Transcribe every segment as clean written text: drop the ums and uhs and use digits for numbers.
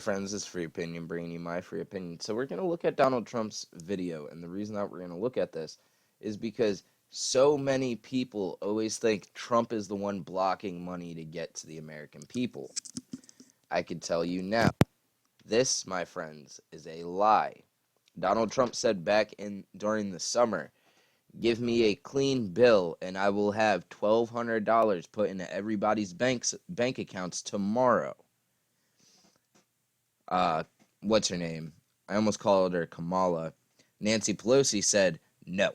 friends, it's Free Opinion, bringing you my free opinion. So we're going to look at Donald Trump's video, and the reason that we're going to look at this is because so many people always think Trump is the one blocking money to get to the American people. I can tell you now, this, my friends, is a lie. Donald Trump said back during the summer, give me a clean bill and I will have $1,200 put into everybody's bank accounts tomorrow. What's her name? I almost called her Kamala. Nancy Pelosi said no.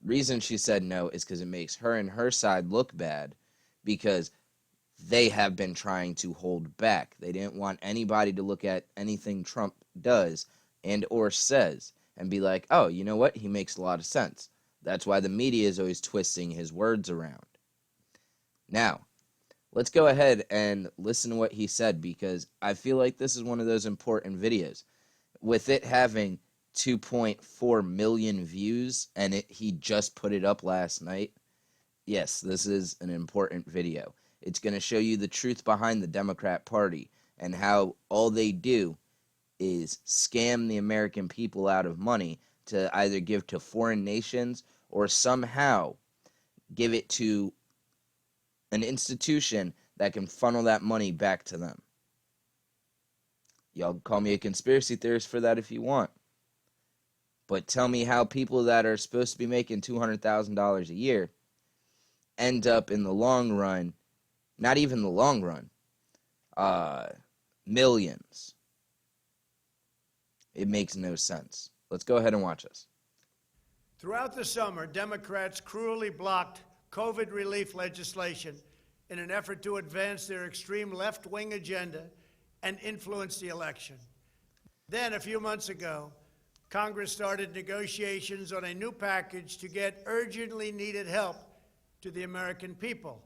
Reason she said no is because it makes her and her side look bad because they have been trying to hold back. They didn't want anybody to look at anything Trump does and or says and be like, oh, you know what? He makes a lot of sense. That's why the media is always twisting his words around. Now, let's go ahead and listen to what he said because I feel like this is one of those important videos. With it having 2.4 million views and he just put it up last night, yes, this is an important video. It's going to show you the truth behind the Democrat Party and how all they do is scam the American people out of money to either give to foreign nations or somehow give it to an institution that can funnel that money back to them. Y'all call me a conspiracy theorist for that if you want. But tell me how people that are supposed to be making $200,000 a year end up in the long run, not even the long run, millions. It makes no sense. Let's go ahead and watch this. Throughout the summer, Democrats cruelly blocked COVID relief legislation in an effort to advance their extreme left-wing agenda and influence the election. Then, a few months ago, Congress started negotiations on a new package to get urgently needed help to the American people.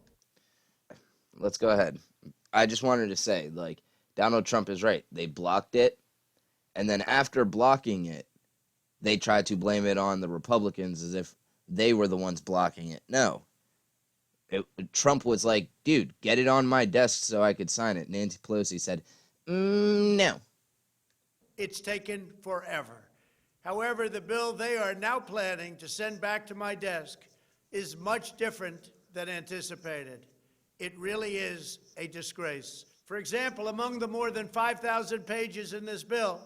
Let's go ahead. I just wanted to say, Donald Trump is right. They blocked it, and then after blocking it, they tried to blame it on the Republicans as if they were the ones blocking it. No. Trump was like, dude, get it on my desk so I could sign it. Nancy Pelosi said, no. It's taken forever. However, the bill they are now planning to send back to my desk is much different than anticipated. It really is a disgrace. For example, among the more than 5,000 pages in this bill,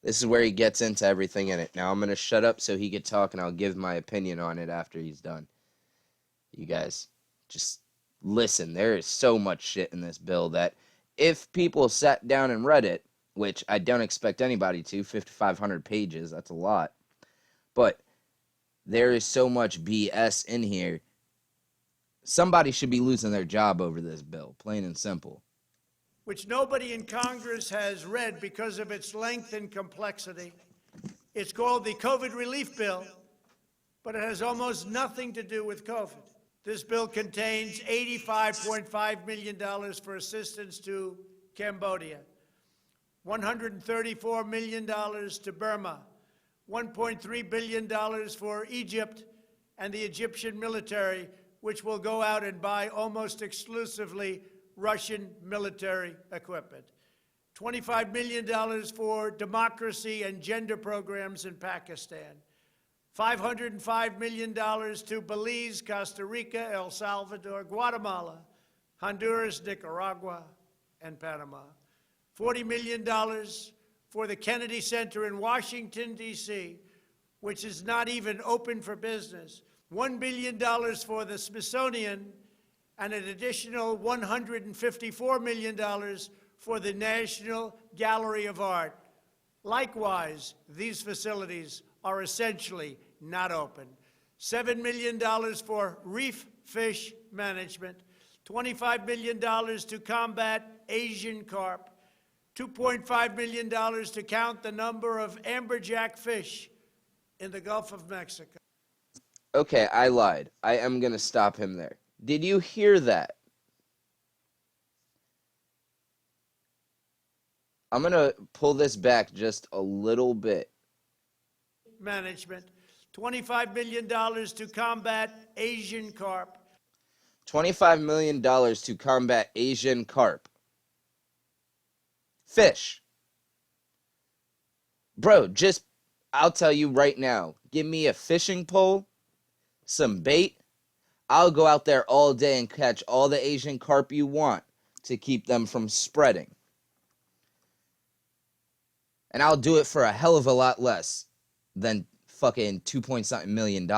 this is where he gets into everything in it. Now I'm going to shut up so he can talk, and I'll give my opinion on it after he's done. You guys, just listen. There is so much shit in this bill that if people sat down and read it, which I don't expect anybody to, 5,500 pages, that's a lot. But there is so much BS in here. Somebody should be losing their job over this bill, plain and simple. Which nobody in Congress has read because of its length and complexity. It's called the COVID relief bill, but it has almost nothing to do with COVID. This bill contains $85.5 million for assistance to Cambodia, $134 million to Burma, $1.3 billion for Egypt and the Egyptian military, which will go out and buy almost exclusively Russian military equipment, $25 million for democracy and gender programs in Pakistan, $505 million to Belize, Costa Rica, El Salvador, Guatemala, Honduras, Nicaragua, and Panama, $40 million for the Kennedy Center in Washington, D.C., which is not even open for business, $1 billion for the Smithsonian, and an additional $154 million for the National Gallery of Art. Likewise, these facilities are essentially not open. $7 million for reef fish management, $25 million to combat Asian carp, $2.5 million to count the number of amberjack fish in the Gulf of Mexico. Okay, I lied. I am going to stop him there. Did you hear that? I'm going to pull this back just a little bit. Management, $25 million to combat Asian carp. $25 million to combat Asian carp. Fish. Bro, I'll tell you right now, give me a fishing pole, some bait. I'll go out there all day and catch all the Asian carp you want to keep them from spreading. And I'll do it for a hell of a lot less than fucking 2 point something million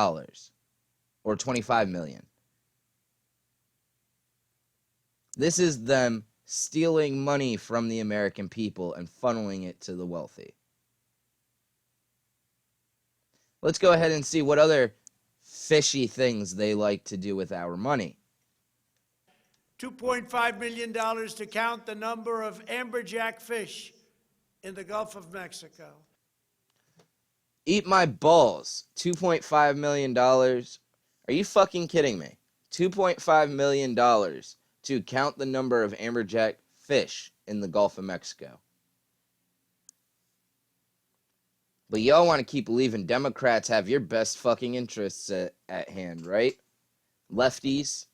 or 25 million. This is them stealing money from the American people and funneling it to the wealthy. Let's go ahead and see what other fishy things they like to do with our money. $2.5 million to count the number of amberjack fish in the Gulf of Mexico. Eat my balls. $2.5 million. Are you fucking kidding me? $2.5 million to count the number of amberjack fish in the Gulf of Mexico. But y'all want to keep believing Democrats have your best fucking interests at hand, right? Lefties.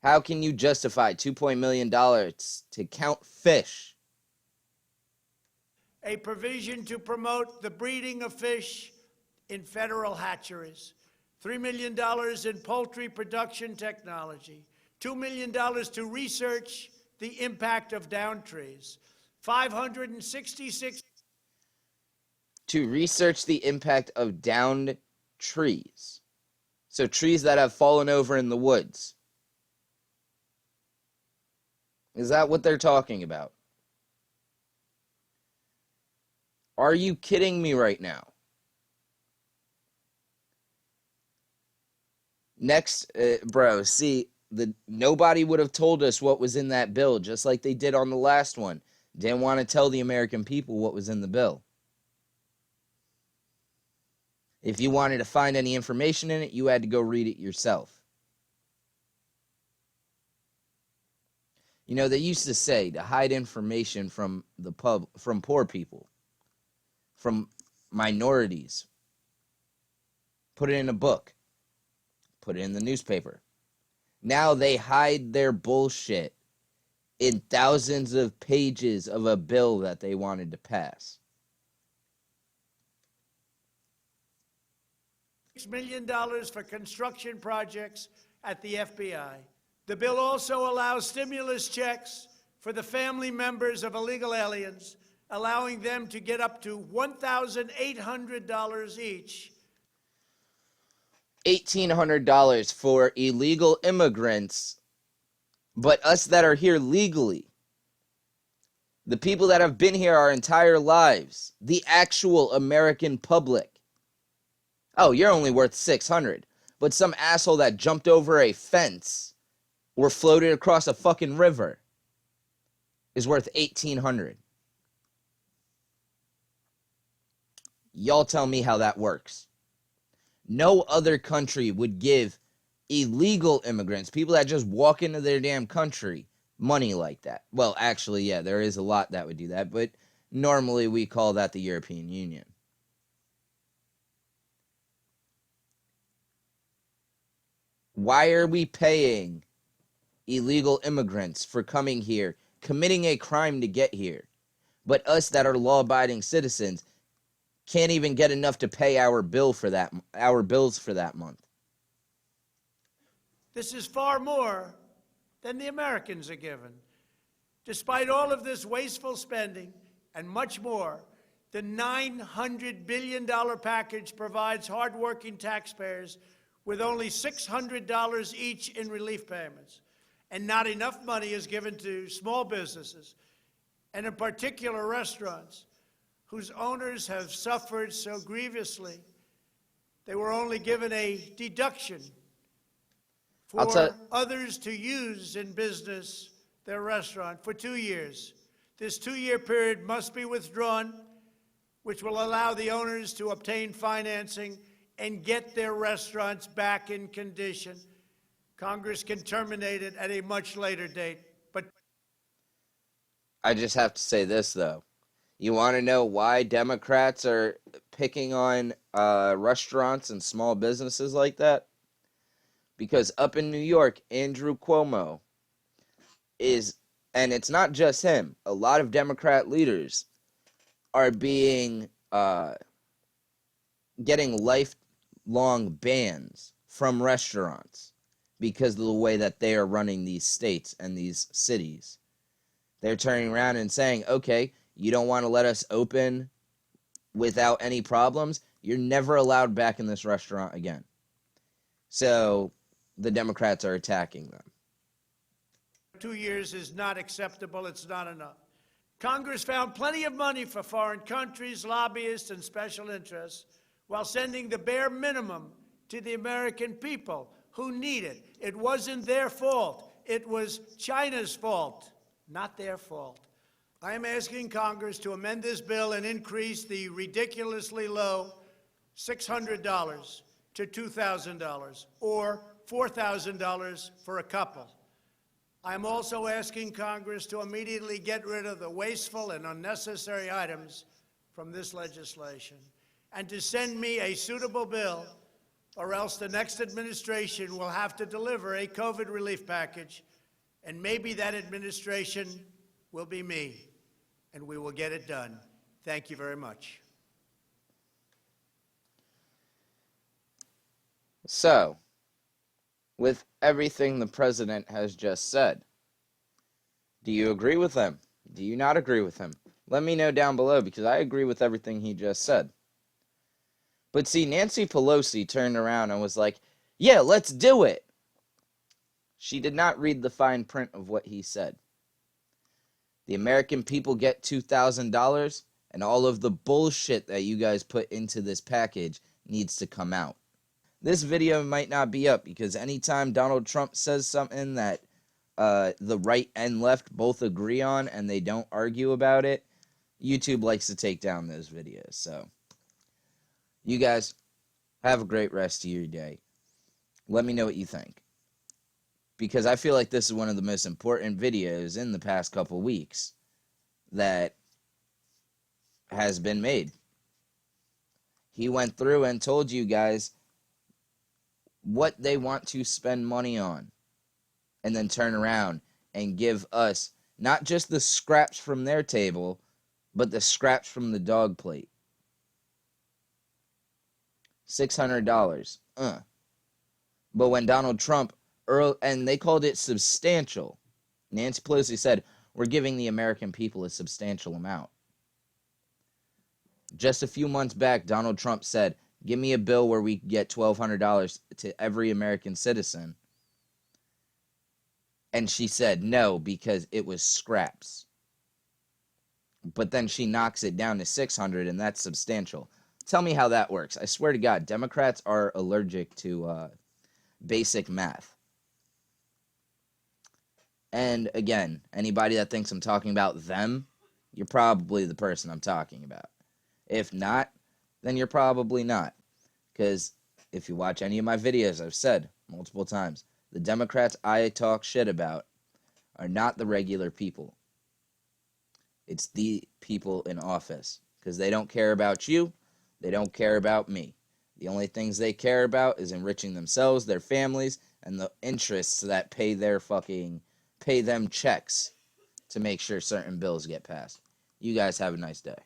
How can you justify $2 million to count fish? A provision to promote the breeding of fish in federal hatcheries. $3 million in poultry production technology. $2 million to research the impact of down trees. 566 to research the impact of downed trees. So trees that have fallen over in the woods. Is that what they're talking about? Are you kidding me right now? Next, bro, see, nobody would have told us what was in that bill, just like they did on the last one. Didn't want to tell the American people what was in the bill. If you wanted to find any information in it, you had to go read it yourself. You know, they used to say to hide information from from poor people, from minorities. Put it in a book. Put it in the newspaper. Now they hide their bullshit in thousands of pages of a bill that they wanted to pass. $6 million for construction projects at the FBI. The bill also allows stimulus checks for the family members of illegal aliens, allowing them to get up to $1,800 each. $1,800 for illegal immigrants, but us that are here legally. The people that have been here our entire lives. The actual American public. Oh, you're only worth $600. But some asshole that jumped over a fence or floated across a fucking river is worth $1,800. Y'all tell me how that works. No other country would give illegal immigrants, people that just walk into their damn country, money like that. Well, actually, yeah, there is a lot that would do that, but normally we call that the European Union. Why are we paying illegal immigrants for coming here, committing a crime to get here? But us that are law-abiding citizens can't even get enough to pay our bills for that month. This is far more than the Americans are given. Despite all of this wasteful spending and much more, the $900 billion package provides hardworking taxpayers with only $600 each in relief payments. And not enough money is given to small businesses, and in particular restaurants, whose owners have suffered so grievously. They were only given a deduction for others to use in business their restaurant for 2 years. This 2-year period must be withdrawn, which will allow the owners to obtain financing and get their restaurants back in condition. Congress can terminate it at a much later date. But I just have to say this, though. You want to know why Democrats are picking on restaurants and small businesses like that? Because up in New York, Andrew Cuomo is And it's not just him. A lot of Democrat leaders are being getting lifelong bans from restaurants because of the way that they are running these states and these cities. They're turning around and saying, okay, you don't want to let us open without any problems, you're never allowed back in this restaurant again. So the Democrats are attacking them. 2 years is not acceptable. It's not enough. Congress found plenty of money for foreign countries, lobbyists, and special interests while sending the bare minimum to the American people who need it. It wasn't their fault. It was China's fault, not their fault. I am asking Congress to amend this bill and increase the ridiculously low $600 to $2,000 or $4,000 for a couple. I'm also asking Congress to immediately get rid of the wasteful and unnecessary items from this legislation and to send me a suitable bill, or else the next administration will have to deliver a COVID relief package, and maybe that administration will be me, and we will get it done. Thank you very much. So, with everything the president has just said, do you agree with him? Do you not agree with him? Let me know down below, because I agree with everything he just said. But see, Nancy Pelosi turned around and was like, yeah, let's do it. She did not read the fine print of what he said. The American people get $2,000, and all of the bullshit that you guys put into this package needs to come out. This video might not be up because anytime Donald Trump says something that the right and left both agree on and they don't argue about it, YouTube likes to take down those videos. So, you guys have a great rest of your day. Let me know what you think, because I feel like this is one of the most important videos in the past couple weeks that has been made. He went through and told you guys what they want to spend money on, and then turn around and give us not just the scraps from their table, but the scraps from the dog plate. $600. But when Donald Trump, and they called it substantial, Nancy Pelosi said, we're giving the American people a substantial amount. Just a few months back, Donald Trump said, give me a bill where we get $1,200 to every American citizen. And she said no, because it was scraps. But then she knocks it down to $600, and that's substantial. Tell me how that works. I swear to God, Democrats are allergic to basic math. And again, anybody that thinks I'm talking about them, you're probably the person I'm talking about. If not, then you're probably not. Because if you watch any of my videos, I've said multiple times, the Democrats I talk shit about are not the regular people. It's the people in office. Because they don't care about you. They don't care about me. The only things they care about is enriching themselves, their families, and the interests that pay them checks to make sure certain bills get passed. You guys have a nice day.